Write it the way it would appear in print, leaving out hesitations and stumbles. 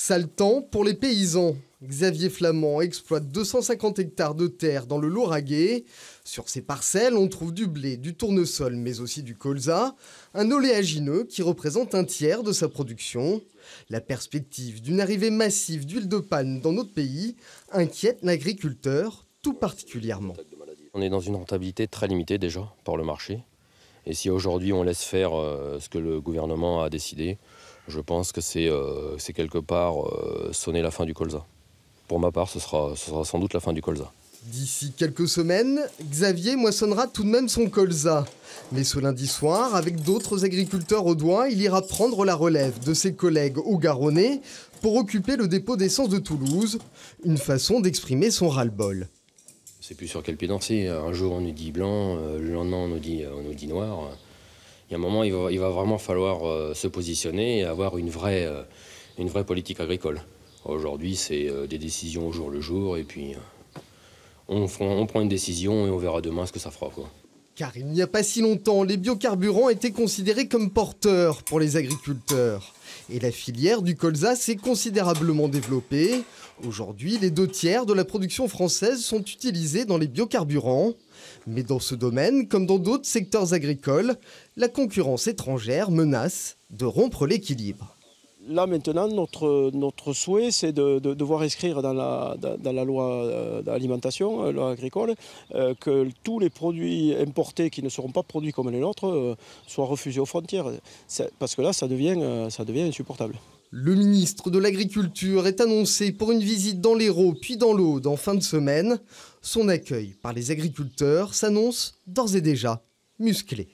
Sale temps pour les paysans. Xavier Flamand exploite 250 hectares de terre dans le Lauragais. Sur ces parcelles, on trouve du blé, du tournesol, mais aussi du colza, un oléagineux qui représente un tiers de sa production. La perspective d'une arrivée massive d'huile de palme dans notre pays inquiète l'agriculteur tout particulièrement. On est dans une rentabilité très limitée déjà par le marché. Et si aujourd'hui on laisse faire ce que le gouvernement a décidé, je pense que c'est quelque part sonner la fin du colza. Pour ma part, ce sera sans doute la fin du colza. D'ici quelques semaines, Xavier moissonnera tout de même son colza. Mais ce lundi soir, avec d'autres agriculteurs audoins, il ira prendre la relève de ses collègues haut-garonnais pour occuper le dépôt d'essence de Toulouse. Une façon d'exprimer son ras-le-bol. C'est plus sur quel pied danser. Un jour on nous dit blanc, le lendemain on nous dit noir. Il y a un moment, il va vraiment falloir se positionner et avoir une vraie politique agricole. Aujourd'hui, c'est des décisions au jour le jour et puis on prend une décision et on verra demain ce que ça fera, quoi. Car il n'y a pas si longtemps, les biocarburants étaient considérés comme porteurs pour les agriculteurs. Et la filière du colza s'est considérablement développée. Aujourd'hui, les 2/3 de la production française sont utilisés dans les biocarburants. Mais dans ce domaine, comme dans d'autres secteurs agricoles, la concurrence étrangère menace de rompre l'équilibre. Là maintenant, notre souhait, c'est de voir inscrire dans la loi d'alimentation, loi agricole, que tous les produits importés qui ne seront pas produits comme les nôtres soient refusés aux frontières. Parce que là, ça devient insupportable. Le ministre de l'Agriculture est annoncé pour une visite dans l'Hérault puis dans l'Aude en fin de semaine. Son accueil par les agriculteurs s'annonce d'ores et déjà musclé.